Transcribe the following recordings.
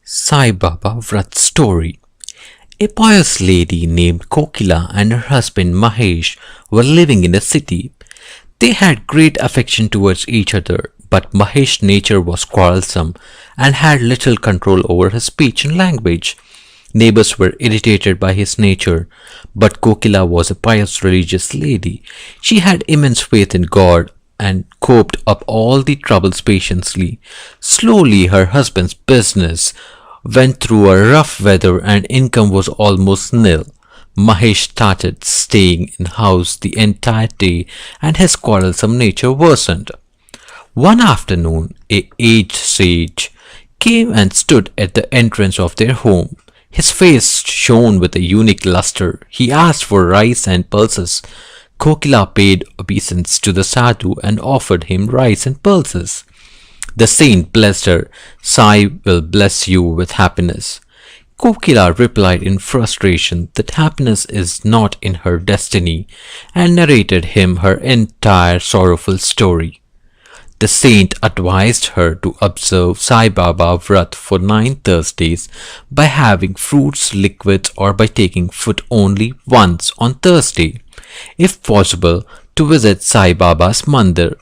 Sai Baba Vrat story. A pious lady named Kokila and her husband Mahesh were living in a city. They had great affection towards each other, but Mahesh's nature was quarrelsome and had little control over his speech and language. Neighbors were irritated by his nature, but Kokila was a pious religious lady. She had immense faith in God and coped up all the troubles patiently. Slowly, her husband's business went through a rough weather and income was almost nil. Mahesh started staying in house the entire day and his quarrelsome nature worsened. One afternoon, a aged sage came and stood at the entrance of their home. His face shone with a unique luster. He asked for rice and pulses. Kokila paid obeisance to the sadhu and offered him rice and pulses. The saint blessed her. Sai will bless you with happiness. Kokila replied in frustration that happiness is not in her destiny and narrated him her entire sorrowful story. The saint advised her to observe Sai Baba Vrat for 9 Thursdays by having fruits, liquids, or by taking food only once on Thursday. If possible, to visit Sai Baba's mandir,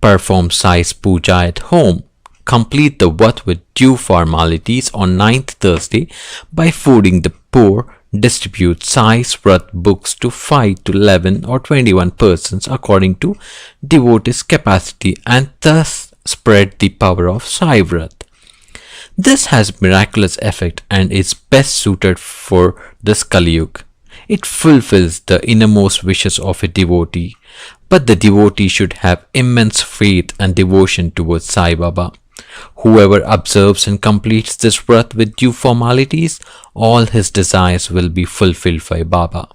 perform Sai's puja at home, complete the Vrat with due formalities on 9th Thursday by feeding the poor, distribute Sai's Vrat books to 5 to 11 or 21 persons according to devotees' capacity and thus spread the power of Sai Vrat. This has miraculous effect and is best suited for this Kali Yuga. It fulfills the innermost wishes of a devotee, but the devotee should have immense faith and devotion towards Sai Baba. Whoever observes and completes this Vrat with due formalities, all his desires will be fulfilled by Baba.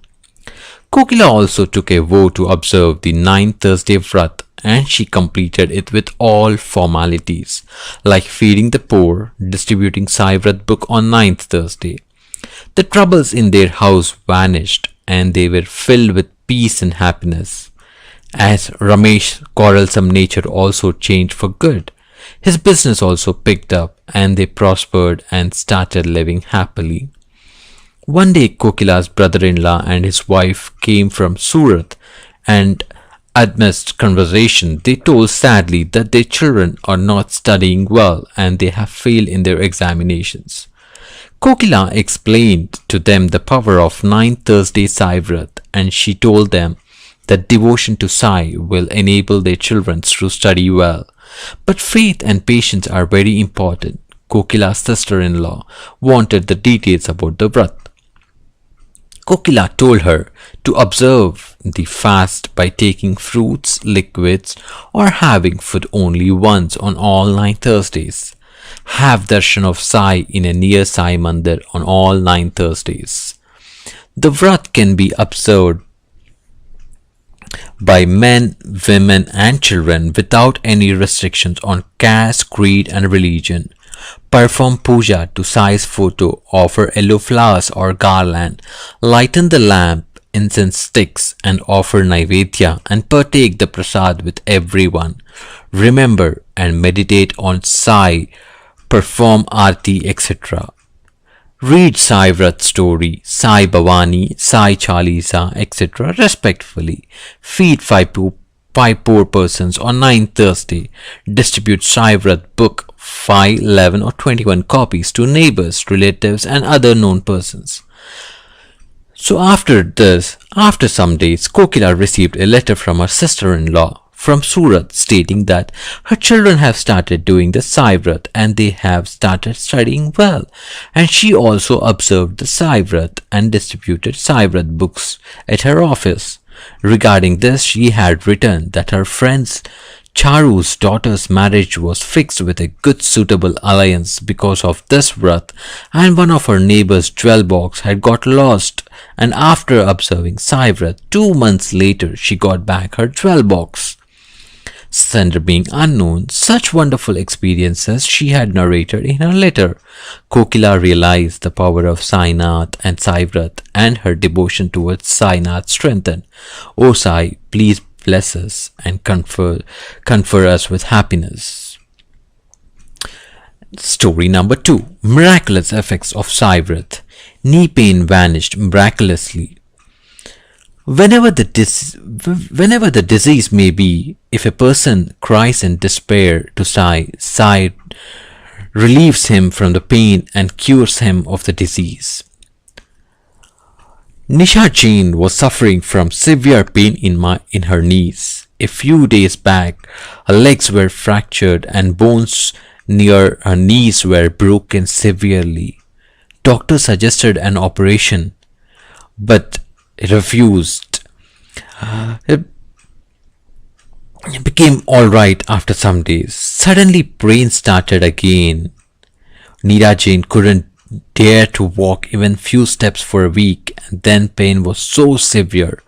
Kokila also took a vow to observe the 9th Thursday Vrat and she completed it with all formalities, like feeding the poor, distributing Sai Vrat book on 9th Thursday. The troubles in their house vanished and they were filled with peace and happiness. As Ramesh's quarrelsome nature also changed for good, his business also picked up and they prospered and started living happily. One day Kokila's brother-in-law and his wife came from Surat and amidst conversation they told sadly that their children are not studying well and they have failed in their examinations. Kokila explained to them the power of 9th Thursday Sai Vrat and she told them that devotion to Sai will enable their children to study well. But faith and patience are very important. Kokila's sister-in-law wanted the details about the Vrat. Kokila told her to observe the fast by taking fruits, liquids, or having food only once on all 9 Thursdays. Have darshan of Sai in a near Sai mandir on all 9 Thursdays. The Vrat can be observed by men, women and children without any restrictions on caste, creed and religion. Perform puja to Sai's photo, offer yellow flowers or garland, lighten the lamp, incense sticks and offer naivedya and partake the prasad with everyone. Remember and meditate on Sai, perform arti etc. Read Sai Vrat story, Sai Bhavani, Sai Chalisa, etc. respectfully. Feed five poor persons on 9th Thursday. Distribute Sai Vrat book 5, 11 or 21 copies to neighbors, relatives and other known persons. So after some days, Kokila received a letter from her sister-in-law from Surat stating that her children have started doing the Sai Vrat and they have started studying well, and she also observed the Sai Vrat and distributed Sai Vrat books at her office. Regarding this, she had written that her friend's Charu's daughter's marriage was fixed with a good suitable alliance because of this Vrat, and one of her neighbor's jewel box had got lost, and after observing Sai Vrat 2 months later she got back her jewel box. Sender being unknown, such wonderful experiences she had narrated in her letter. Kokila realized the power of Sainath and Sai Vrat and her devotion towards Sainath strengthened. O Sai, please bless us and confer us with happiness. Story number 2. Miraculous effects of Vrat. Knee pain vanished miraculously. Whenever the disease may be, if a person cries in despair to sigh relieves him from the pain and cures him of the disease. Nisha Jain was suffering from severe pain in her knees. A few days back, her legs were fractured and bones near her knees were broken severely. Doctor suggested an operation, but refused. It became alright after some days. Suddenly, pain started again. Neera Jain couldn't dare to walk even few steps for a week, and then pain was so severe.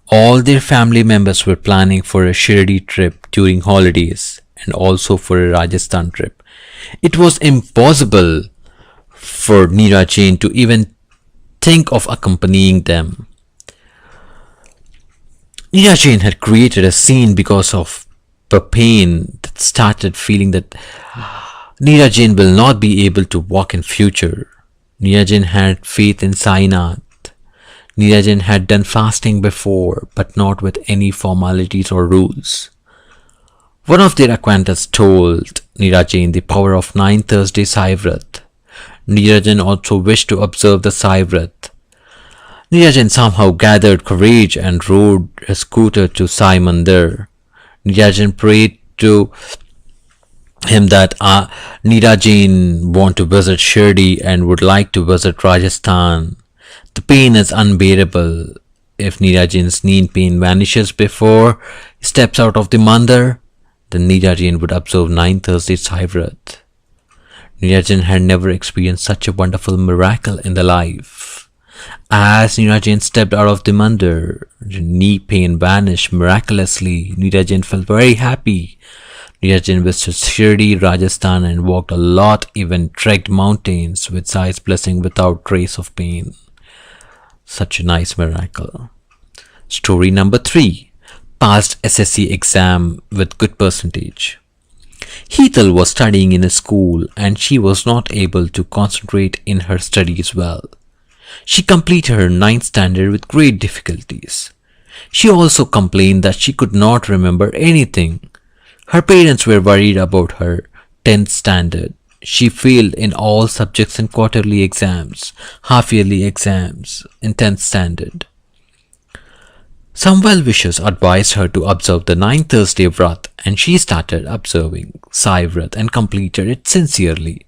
All their family members were planning for a Shirdi trip during holidays and also for a Rajasthan trip. It was impossible for Neera Jain to even think of accompanying them. Neera Jain had created a scene because of the pain that started feeling that Neera Jain will not be able to walk in future. Neera Jain had faith in Sainath. Neera Jain had done fasting before, but not with any formalities or rules. One of their acquaintances told Neera Jain the power of 9 Thursday Sai Vrat. Neera Jain also wished to observe the Sai Vrat. Neera Jain somehow gathered courage and rode a scooter to Sai Mandir. Neera Jain prayed to him that Neera Jain want to visit Shirdi and would like to visit Rajasthan. The pain is unbearable. If Neera Jain's knee pain vanishes before he steps out of the mandir, then Neera Jain would observe 9 Thursday Sai Vrat. Neera Jain had never experienced such a wonderful miracle in the life. As Neera Jain stepped out of the mandir, knee pain vanished miraculously. Neera Jain felt very happy. Neera Jain visited Shirdi, Rajasthan and walked a lot, even trekked mountains with Sai's blessing without trace of pain. Such a nice miracle. Story number 3. Passed SSC exam with good percentage. Heetal was studying in a school and she was not able to concentrate in her studies well. She completed her 9th standard with great difficulties. She also complained that she could not remember anything. Her parents were worried about her 10th standard. She failed in all subjects in quarterly exams, half-yearly exams in 10th standard. Some well-wishers advised her to observe the 9th Thursday Vrat and she started observing Sai Vrat and completed it sincerely.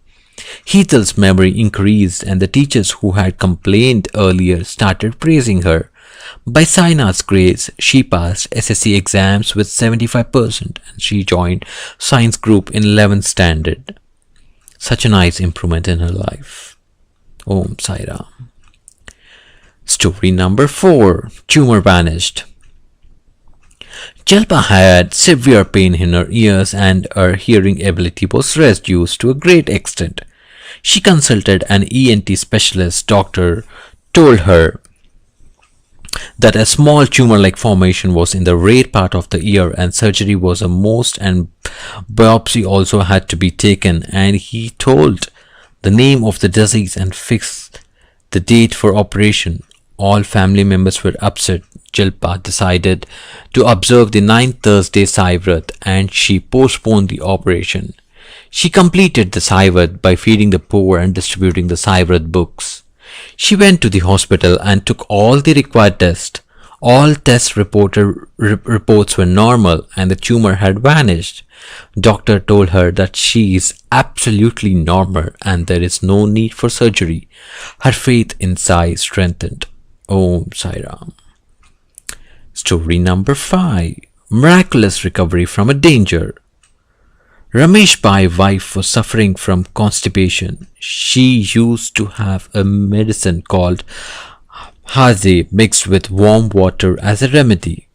Heetal's memory increased and the teachers who had complained earlier started praising her. By Sainath's grace, she passed SSC exams with 75% and she joined science group in 11th standard. Such a nice improvement in her life. Om Sai Ram. Story number 4. Tumor vanished. Jalpa had severe pain in her ears and her hearing ability was reduced to a great extent. She consulted an ENT specialist. Doctor told her that a small tumor-like formation was in the right part of the ear and surgery was a must and biopsy also had to be taken, and he told the name of the disease and fixed the date for operation. All family members were upset. Jalpa decided to observe the 9th Thursday Sai Vrat and she postponed the operation. She completed the Sai Vrat by feeding the poor and distributing the Sai Vrat books. She went to the hospital and took all the required tests. All test reports were normal and the tumor had vanished. Doctor told her that she is absolutely normal and there is no need for surgery. Her faith in Sai strengthened. Om Sai Ram. Story number 5. Miraculous recovery from a danger. Ramesh Bhai's wife was suffering from constipation. She used to have a medicine called Haze mixed with warm water as a remedy.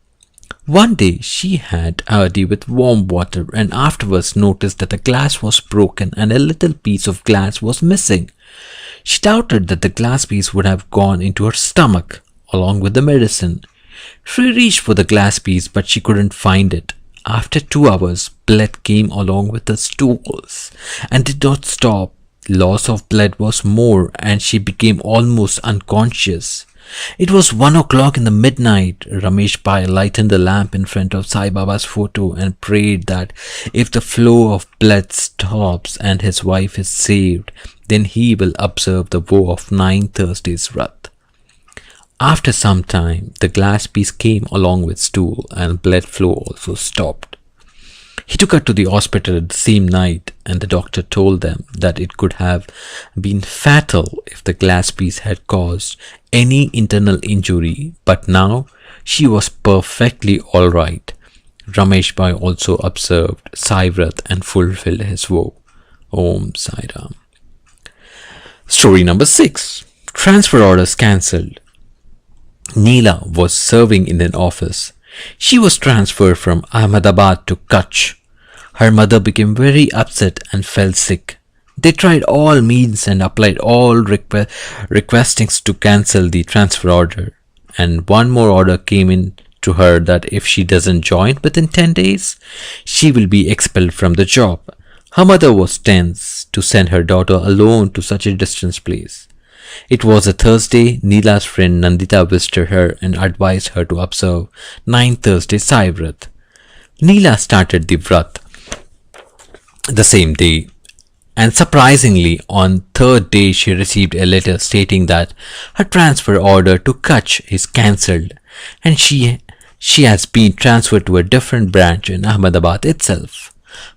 One day she had Hardy with warm water and afterwards noticed that the glass was broken and a little piece of glass was missing. She doubted that the glass piece would have gone into her stomach along with the medicine. She reached for the glass piece but she couldn't find it. After 2 hours, blood came along with the stools and did not stop. Loss of blood was more, and she became almost unconscious. It was 1 o'clock in the midnight. Ramesh Pai lighted the lamp in front of Sai Baba's photo and prayed that if the flow of blood stops and his wife is saved, then he will observe the vow of 9 Thursdays Vrat. After some time, the glass piece came along with stool and blood flow also stopped. He took her to the hospital the same night, and the doctor told them that it could have been fatal if the glass piece had caused any internal injury, but now she was perfectly all right. Ramesh Bhai also observed Sai Vrat and fulfilled his vow. Om Sai Ram. Story number 6. Transfer orders cancelled. Neela was serving in an office. She was transferred from Ahmedabad to Kutch. Her mother became very upset and fell sick. They tried all means and applied all requestings to cancel the transfer order. And one more order came in to her that if she doesn't join within 10 days, she will be expelled from the job. Her mother was tense to send her daughter alone to such a distant place. It was a Thursday. Neela's friend Nandita visited her and advised her to observe 9 Thursday Sai Vrat. Neela started the Vrat the same day, and surprisingly, on third day she received a letter stating that her transfer order to Kutch is cancelled and she has been transferred to a different branch in Ahmedabad itself.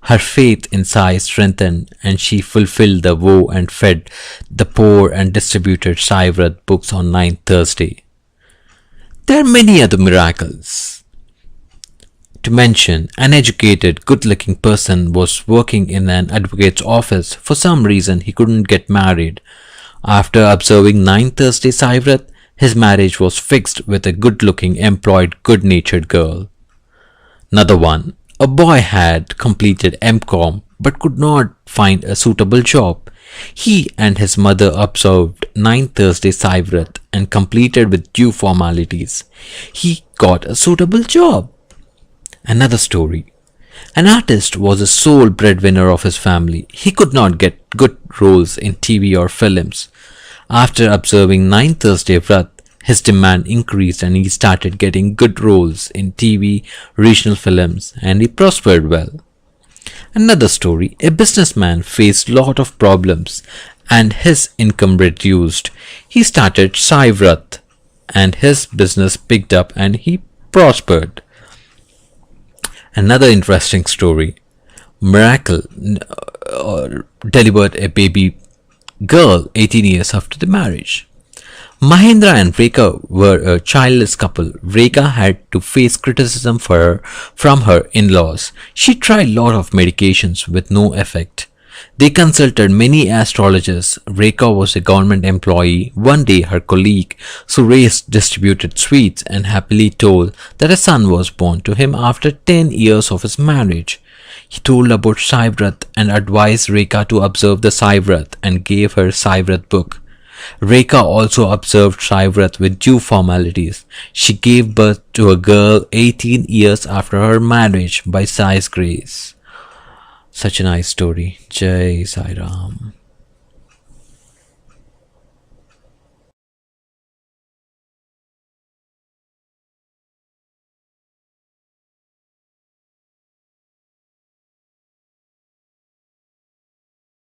Her faith in Sai strengthened, and she fulfilled the vow and fed the poor and distributed Sai Vrat books on 9th Thursday. There are many other miracles. To mention, an educated, good-looking person was working in an advocate's office. For some reason, he couldn't get married. After observing 9th Thursday Sai Vrat, his marriage was fixed with a good-looking, employed, good-natured girl. Another one. A boy had completed M.Com but could not find a suitable job. He and his mother observed 9th Thursday Sai Vrat and completed with due formalities. He got a suitable job. Another story. An artist was the sole breadwinner of his family. He could not get good roles in TV or films. After observing 9th Thursday Vrat, his demand increased and he started getting good roles in TV, regional films, and he prospered well. Another story, a businessman faced lot of problems and his income reduced. He started Sai Vrat and his business picked up and he prospered. Another interesting story, Miracle delivered a baby girl 18 years after the marriage. Mahendra and Rekha were a childless couple. Rekha had to face criticism from her in-laws. She tried lot of medications with no effect. They consulted many astrologers. Rekha was a government employee. One day her colleague Suresh distributed sweets and happily told that a son was born to him after 10 years of his marriage. He told about Sai Vrat and advised Rekha to observe the Sai Vrat and gave her Sai Vrat book. Rekha also observed Sai Vrat with due formalities. She gave birth to a girl 18 years after her marriage by Sai's grace. Such a nice story. Jai Sai Ram.